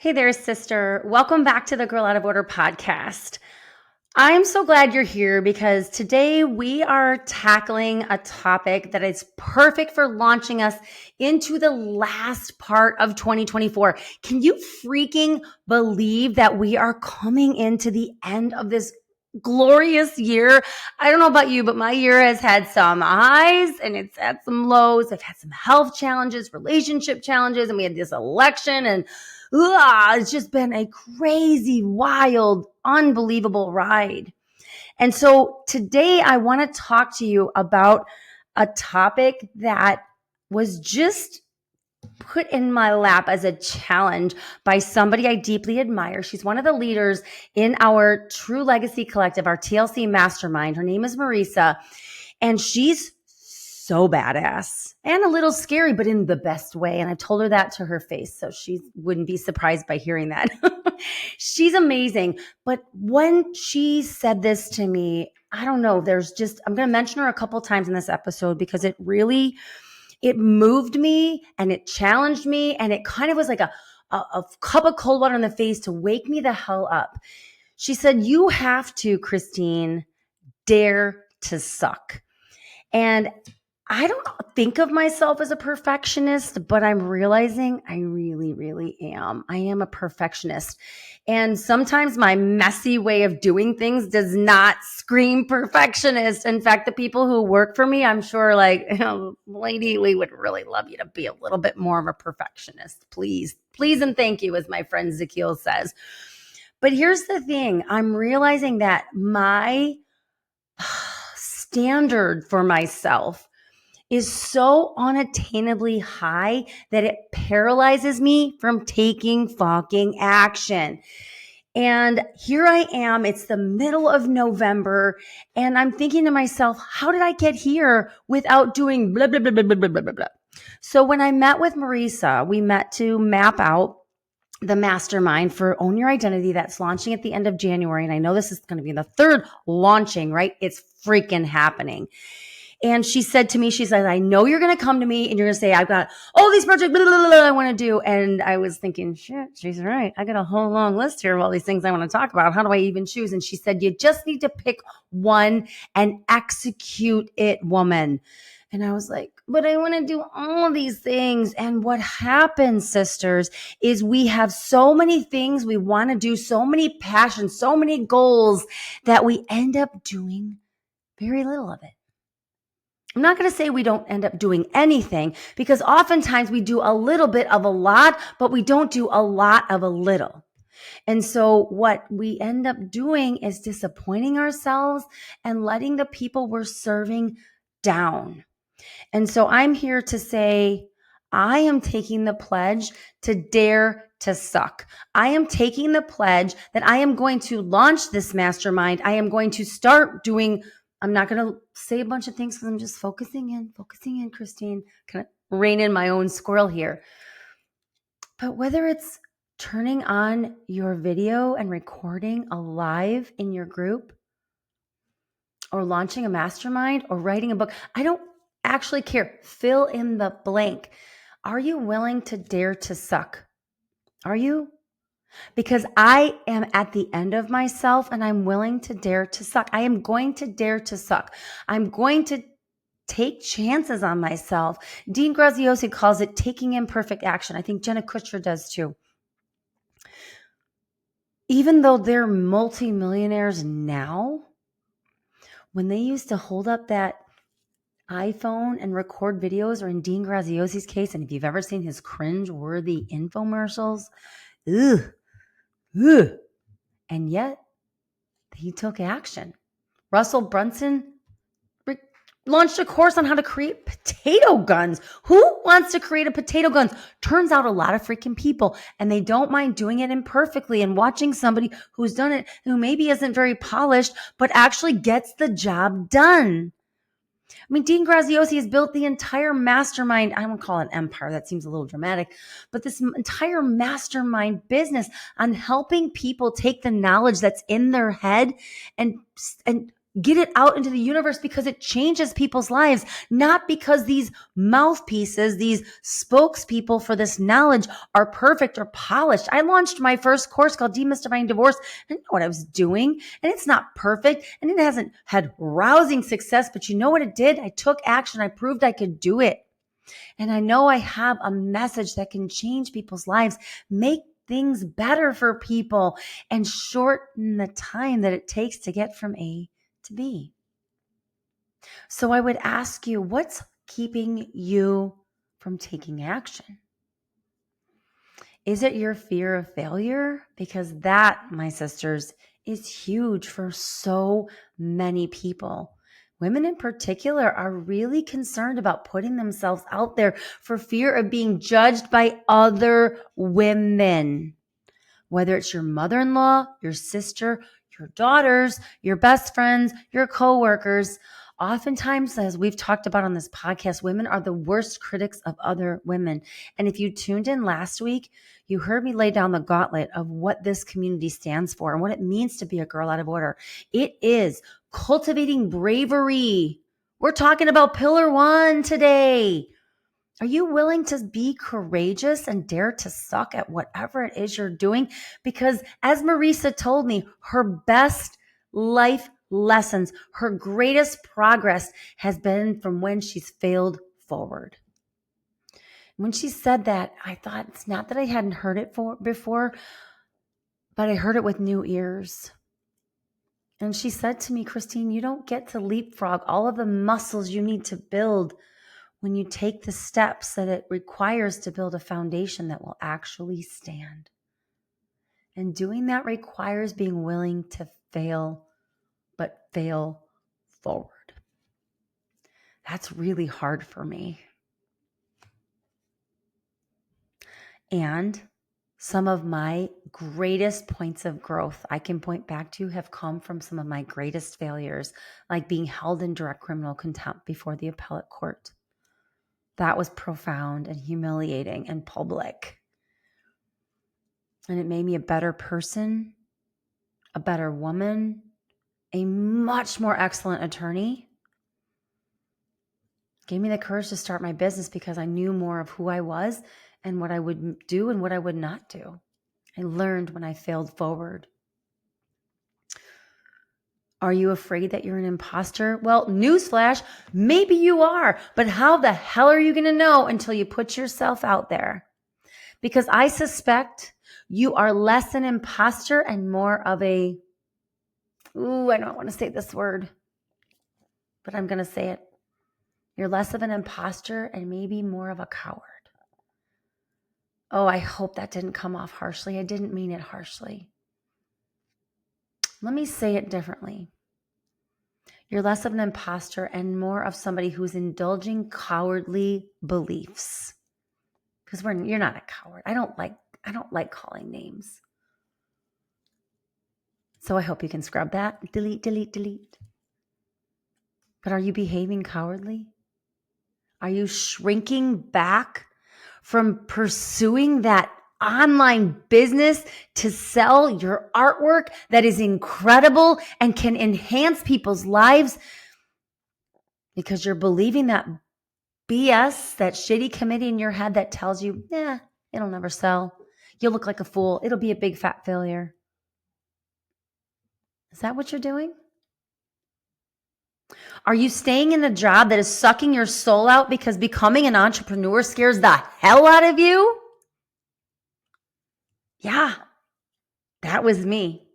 Hey there, sister. Welcome back to the Girl Out of Order podcast. I'm so glad you're here because today we are tackling a topic that is perfect for launching us into the last part of 2024. Can you freaking believe that we are coming into the end of this glorious year? I don't know about you, but my year has had some highs and it's had some lows. I've had some health challenges, relationship challenges, and we had this election and it's just been a crazy, wild, unbelievable ride. And so today I want to talk to you about a topic that was just put in my lap as a challenge by somebody I deeply admire. She's one of the leaders in our True Legacy Collective, our TLC mastermind. Her name is Marisa, and she's so badass and a little scary, but in the best way. And I told her that to her face, so she wouldn't be surprised by hearing that. She's amazing. But when she said this to me, I don't know, I'm going to mention her a couple times in this episode because it moved me and it challenged me. And it kind of was like a cup of cold water in the face to wake me the hell up. She said, "You have to, Christine, dare to suck." And I don't think of myself as a perfectionist, but I'm realizing I really, really am. I am a perfectionist. And sometimes my messy way of doing things does not scream perfectionist. In fact, the people who work for me, I'm sure lady, we would really love you to be a little bit more of a perfectionist. Please, please and thank you, as my friend Zakiel says. But here's the thing. I'm realizing that my standard for myself is so unattainably high that it paralyzes me from taking fucking action. And here I am, it's the middle of November, and I'm thinking to myself, how did I get here without doing blah, blah, blah, blah, blah, blah, blah, blah. So when I met with Marisa, we met to map out the mastermind for Own Your Identity that's launching at the end of January. And I know this is going to be the third launching, right? It's freaking happening. And she said to me, she said, "I know you're going to come to me and you're going to say, I've got all these projects blah, blah, blah, I want to do." And I was thinking, shit, she's right. I got a whole long list here of all these things I want to talk about. How do I even choose? And she said, "You just need to pick one and execute it, woman." And I was like, but I want to do all of these things. And what happens, sisters, is we have so many things we want to do, so many passions, so many goals that we end up doing very little of it. I'm not going to say we don't end up doing anything, because oftentimes we do a little bit of a lot, but we don't do a lot of a little. And so what we end up doing is disappointing ourselves and letting the people we're serving down. And so I'm here to say, I am taking the pledge to dare to suck. I am taking the pledge that I am going to launch this mastermind. I am going to start doing, I'm not going to say a bunch of things because I'm just focusing in, Christine, kind of rein in my own squirrel here. But whether it's turning on your video and recording a live in your group, or launching a mastermind, or writing a book, I don't actually care. Fill in the blank. Are you willing to dare to suck? Are you? Because I am at the end of myself and I'm willing to dare to suck. I am going to dare to suck. I'm going to take chances on myself. Dean Graziosi calls it taking imperfect action. I think Jenna Kutcher does too. Even though they're multimillionaires now, when they used to hold up that iPhone and record videos, or in Dean Graziosi's case, and if you've ever seen his cringe-worthy infomercials, and yet he took action. Russell Brunson launched a course on how to create potato guns. Who wants to create a potato gun? Turns out a lot of freaking people, and they don't mind doing it imperfectly and watching somebody who's done it, who maybe isn't very polished, but actually gets the job done. I mean, Dean Graziosi has built the entire mastermind. I won't call it an empire. That seems a little dramatic, but this entire mastermind business on helping people take the knowledge that's in their head and get it out into the universe because it changes people's lives, not because these mouthpieces, these spokespeople for this knowledge are perfect or polished. I launched my first course called Demystifying Divorce. I didn't know what I was doing, and it's not perfect, and it hasn't had rousing success, but you know what it did? I took action. I proved I could do it. And I know I have a message that can change people's lives, make things better for people, and shorten the time that it takes to get from A to B. So I would ask you, what's keeping you from taking action? Is it your fear of failure? Because that, my sisters, is huge for so many people. Women in particular are really concerned about putting themselves out there for fear of being judged by other women. Whether it's your mother-in-law, your sister, your daughters, your best friends, your coworkers. Oftentimes, as we've talked about on this podcast, women are the worst critics of other women. And if you tuned in last week, you heard me lay down the gauntlet of what this community stands for and what it means to be a girl out of order. It is cultivating bravery. We're talking about pillar 1 today. Are you willing to be courageous and dare to suck at whatever it is you're doing? Because as Marisa told me, her best life lessons, her greatest progress has been from when she's failed forward. When she said that, I thought, it's not that I hadn't heard it before, but I heard it with new ears. And she said to me, Christine, you don't get to leapfrog all of the muscles you need to build when you take the steps that it requires to build a foundation that will actually stand. And doing that requires being willing to fail, but fail forward. That's really hard for me. And some of my greatest points of growth I can point back to have come from some of my greatest failures, like being held in direct criminal contempt before the appellate court. That was profound and humiliating and public. And it made me a better person, a better woman, a much more excellent attorney. Gave me the courage to start my business because I knew more of who I was and what I would do and what I would not do. I learned when I failed forward. Are you afraid that you're an imposter? Well, newsflash, maybe you are, but how the hell are you going to know until you put yourself out there? Because I suspect you are less an imposter and more of I don't want to say this word, but I'm going to say it. You're less of an imposter and maybe more of a coward. Oh, I hope that didn't come off harshly. I didn't mean it harshly. Let me say it differently. You're less of an imposter and more of somebody who's indulging cowardly beliefs. Because you're not a coward. I don't like calling names. So I hope you can scrub that. Delete, delete, delete. But are you behaving cowardly? Are you shrinking back from pursuing that online business to sell your artwork that is incredible and can enhance people's lives because you're believing that BS, that shitty committee in your head that tells you, it'll never sell. You'll look like a fool. It'll be a big fat failure. Is that what you're doing? Are you staying in a job that is sucking your soul out because becoming an entrepreneur scares the hell out of you? Yeah, that was me.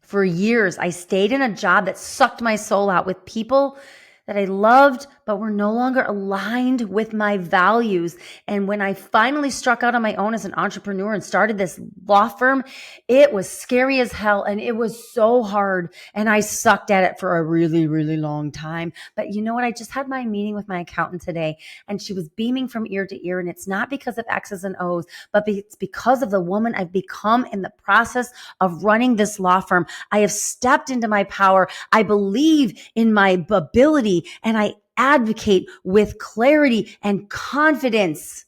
For years, I stayed in a job that sucked my soul out with people that I loved, but were no longer aligned with my values. And when I finally struck out on my own as an entrepreneur and started this law firm, it was scary as hell and it was so hard. And I sucked at it for a really, really long time. But you know what? I just had my meeting with my accountant today and she was beaming from ear to ear. And it's not because of X's and O's, but it's because of the woman I've become in the process of running this law firm. I have stepped into my power. I believe in my ability and I advocate with clarity and confidence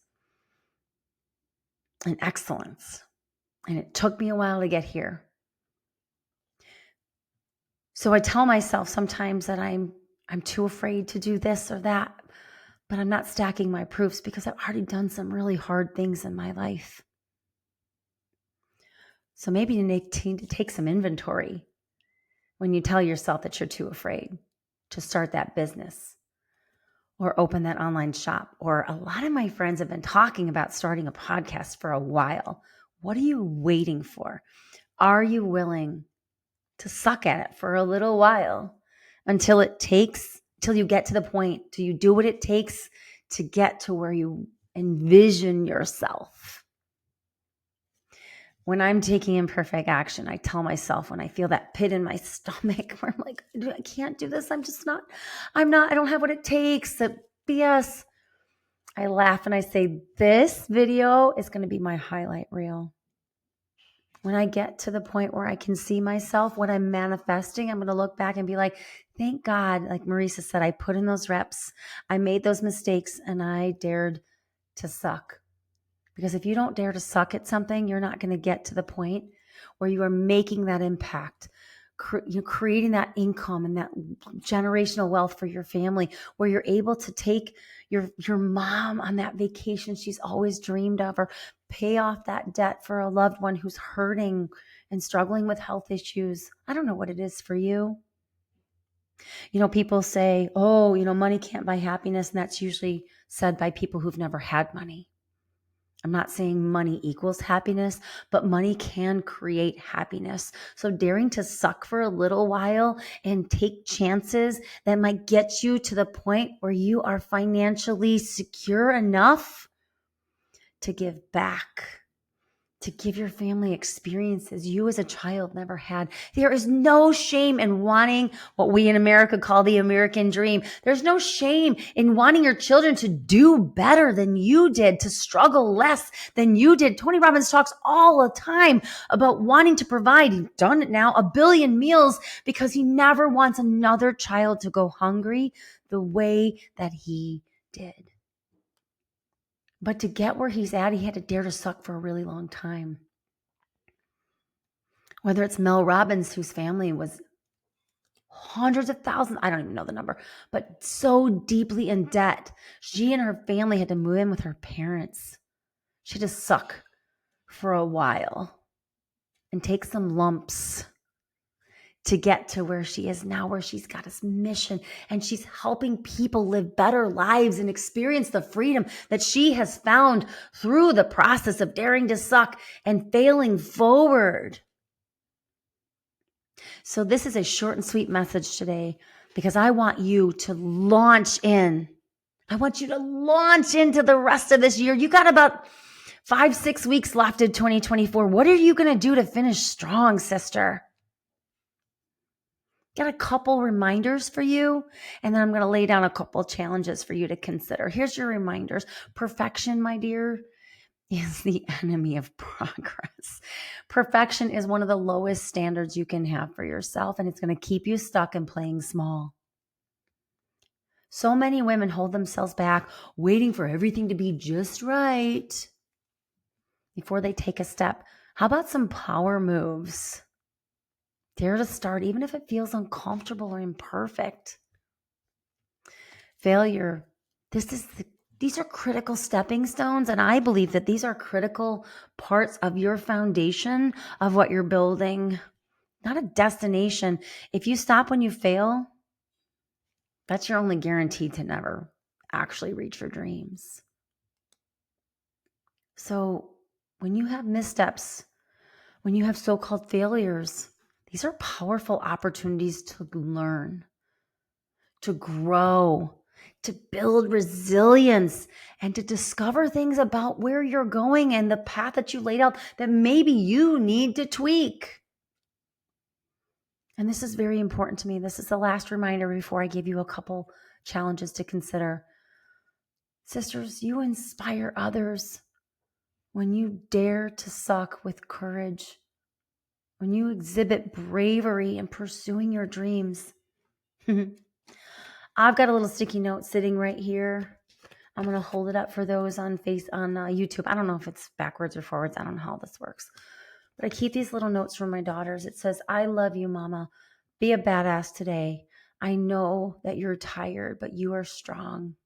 and excellence. And it took me a while to get here. So I tell myself sometimes that I'm too afraid to do this or that, but I'm not stacking my proofs because I've already done some really hard things in my life. So maybe you need to take some inventory when you tell yourself that you're too afraid to start that business or open that online shop. Or a lot of my friends have been talking about starting a podcast for a while. What are you waiting for? Are you willing to suck at it for a little while until you get to the point, till you do what it takes to get to where you envision yourself? When I'm taking imperfect action, I tell myself when I feel that pit in my stomach where I'm like, I can't do this. I don't have what it takes. That BS. I laugh and I say, this video is going to be my highlight reel. When I get to the point where I can see myself, what I'm manifesting, I'm going to look back and be like, thank God, like Marisa said, I put in those reps, I made those mistakes, and I dared to suck. Because if you don't dare to suck at something, you're not going to get to the point where you are making that impact, you're creating that income and that generational wealth for your family, where you're able to take your mom on that vacation she's always dreamed of, or pay off that debt for a loved one who's hurting and struggling with health issues. I don't know what it is for you. People say, oh, money can't buy happiness. And that's usually said by people who've never had money. I'm not saying money equals happiness, but money can create happiness. So daring to suck for a little while and take chances that might get you to the point where you are financially secure enough to give back, to give your family experiences you as a child never had. There is no shame in wanting what we in America call the American dream. There's no shame in wanting your children to do better than you did, to struggle less than you did. Tony Robbins talks all the time about wanting to provide. He's done it now, 1 billion meals, because he never wants another child to go hungry the way that he did. But to get where he's at, he had to dare to suck for a really long time. Whether it's Mel Robbins, whose family was hundreds of thousands, I don't even know the number, but so deeply in debt. She and her family had to move in with her parents. She had to suck for a while and take some lumps to get to where she is now, where she's got this mission and she's helping people live better lives and experience the freedom that she has found through the process of daring to suck and failing forward. So this is a short and sweet message today because I want you to launch in. I want you to launch into the rest of this year. You got about 5-6 weeks left in 2024. What are you going to do to finish strong, sister? Got a couple reminders for you, and then I'm going to lay down a couple challenges for you to consider. Here's your reminders. Perfection, my dear, is the enemy of progress. Perfection is one of the lowest standards you can have for yourself, and it's going to keep you stuck in playing small. So many women hold themselves back, waiting for everything to be just right before they take a step. How about some power moves? Dare to start, even if it feels uncomfortable or imperfect. Failure. These are critical stepping stones, and I believe that these are critical parts of your foundation of what you're building, not a destination. If you stop when you fail, that's your only guarantee to never actually reach your dreams. So when you have missteps, when you have so-called failures, these are powerful opportunities to learn, to grow, to build resilience, and to discover things about where you're going and the path that you laid out that maybe you need to tweak. And this is very important to me. This is the last reminder before I give you a couple challenges to consider. Sisters, you inspire others when you dare to suck with courage, when you exhibit bravery in pursuing your dreams. I've got a little sticky note sitting right here. I'm going to hold it up for those on YouTube. I don't know if it's backwards or forwards. I don't know how this works. But I keep these little notes from my daughters. It says, I love you, Mama. Be a badass today. I know that you're tired, but you are strong.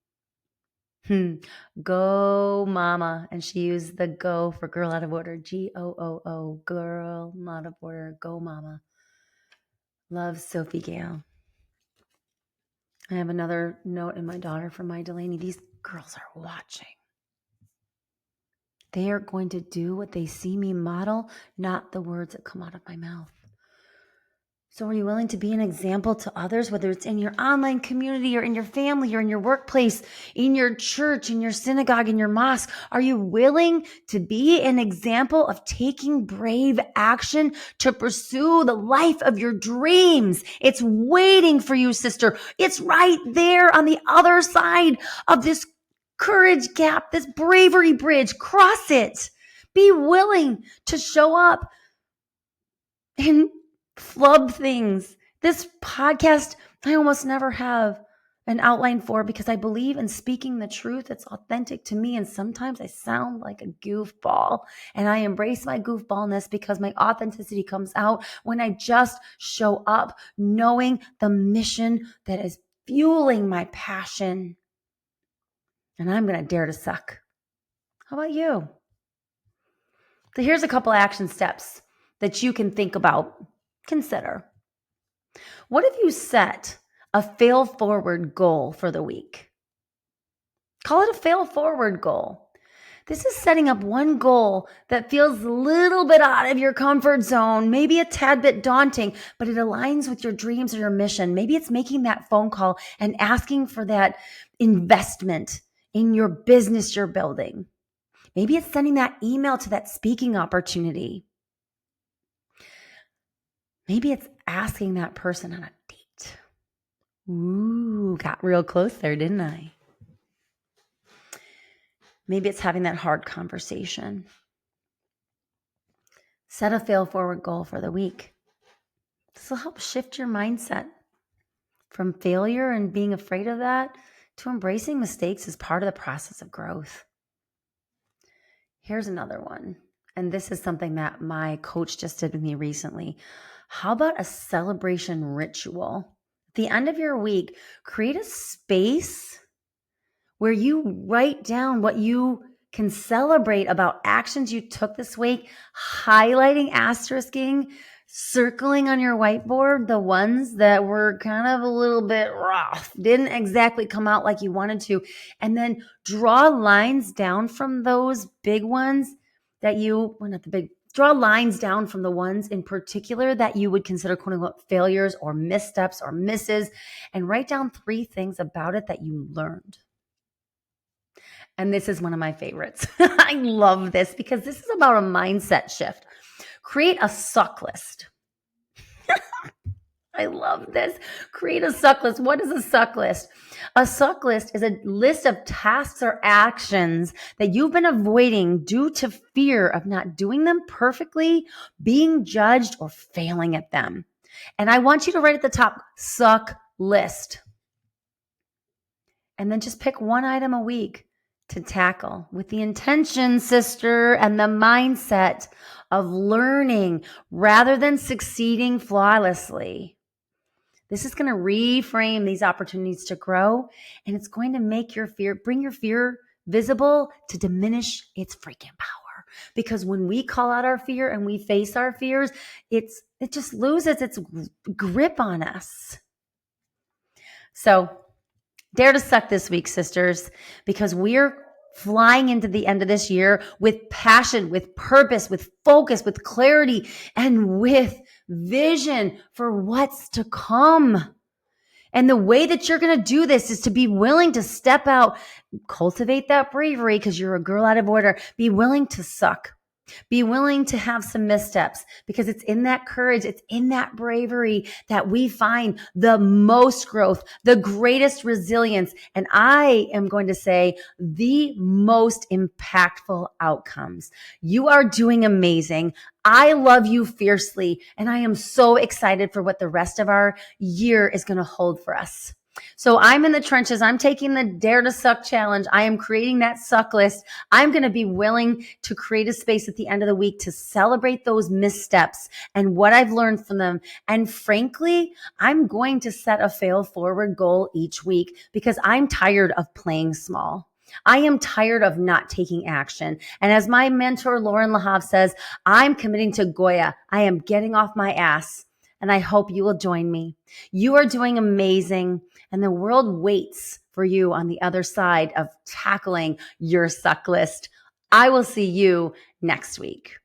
Go mama. And she used the go for girl out of order. G-O-O-O. Girl out of order. Go mama. Love, Sophie Gale. I have another note in my daughter from my Delaney. These girls are watching. They are going to do what they see me model, not the words that come out of my mouth. So are you willing to be an example to others, whether it's in your online community or in your family or in your workplace, in your church, in your synagogue, in your mosque? Are you willing to be an example of taking brave action to pursue the life of your dreams? It's waiting for you, sister. It's right there on the other side of this courage gap, this bravery bridge. Cross it. Be willing to show up and flub things. This podcast, I almost never have an outline for because I believe in speaking the truth that's authentic to me. And sometimes I sound like a goofball, and I embrace my goofballness because my authenticity comes out when I just show up knowing the mission that is fueling my passion. And I'm going to dare to suck. How about you? So here's a couple action steps that you can think about. Consider. What if you set a fail forward goal for the week? Call it a fail forward goal. This is setting up one goal that feels a little bit out of your comfort zone, maybe a tad bit daunting, but it aligns with your dreams or your mission. Maybe it's making that phone call and asking for that investment in your business you're building. Maybe it's sending that email to that speaking opportunity. Maybe it's asking that person on a date. Ooh, got real close there, didn't I? Maybe it's having that hard conversation. Set a fail forward goal for the week. This will help shift your mindset from failure and being afraid of that to embracing mistakes as part of the process of growth. Here's another one. And this is something that my coach just did with me recently. How about a celebration ritual? At the end of your week, create a space where you write down what you can celebrate about actions you took this week, highlighting, asterisking, circling on your whiteboard the ones that were kind of a little bit rough, didn't exactly come out like you wanted to, and then draw lines down from those big ones that you, well, not the big, draw lines down from the ones in particular that you would consider quote unquote failures or missteps or misses, and write down 3 things about it that you learned. And this is one of my favorites. I love this because this is about a mindset shift. Create a suck list. I love this. Create a suck list. What is a suck list? A suck list is a list of tasks or actions that you've been avoiding due to fear of not doing them perfectly, being judged, or failing at them. And I want you to write at the top, suck list. And then just pick one item a week to tackle with the intention, sister, and the mindset of learning rather than succeeding flawlessly. This is going to reframe these opportunities to grow, and it's going to make your fear, bring your fear visible to diminish its freaking power. Because when we call out our fear and we face our fears, it just loses its grip on us. So dare to suck this week, sisters, because we're flying into the end of this year with passion, with purpose, with focus, with clarity, and with vision for what's to come. And the way that you're going to do this is to be willing to step out, cultivate that bravery because you're a girl out of order. Be willing to suck. Be willing to have some missteps because it's in that courage, it's in that bravery that we find the most growth, the greatest resilience, and I am going to say the most impactful outcomes. You are doing amazing. I love you fiercely, and I am so excited for what the rest of our year is going to hold for us. So I'm in the trenches. I'm taking the Dare to Suck challenge. I am creating that suck list. I'm going to be willing to create a space at the end of the week to celebrate those missteps and what I've learned from them. And frankly, I'm going to set a fail forward goal each week because I'm tired of playing small. I am tired of not taking action. And as my mentor, Lauren Lahav, says, I'm committing to Goya. I am getting off my ass. And I hope you will join me. You are doing amazing, and the world waits for you on the other side of tackling your suck list. I will see you next week.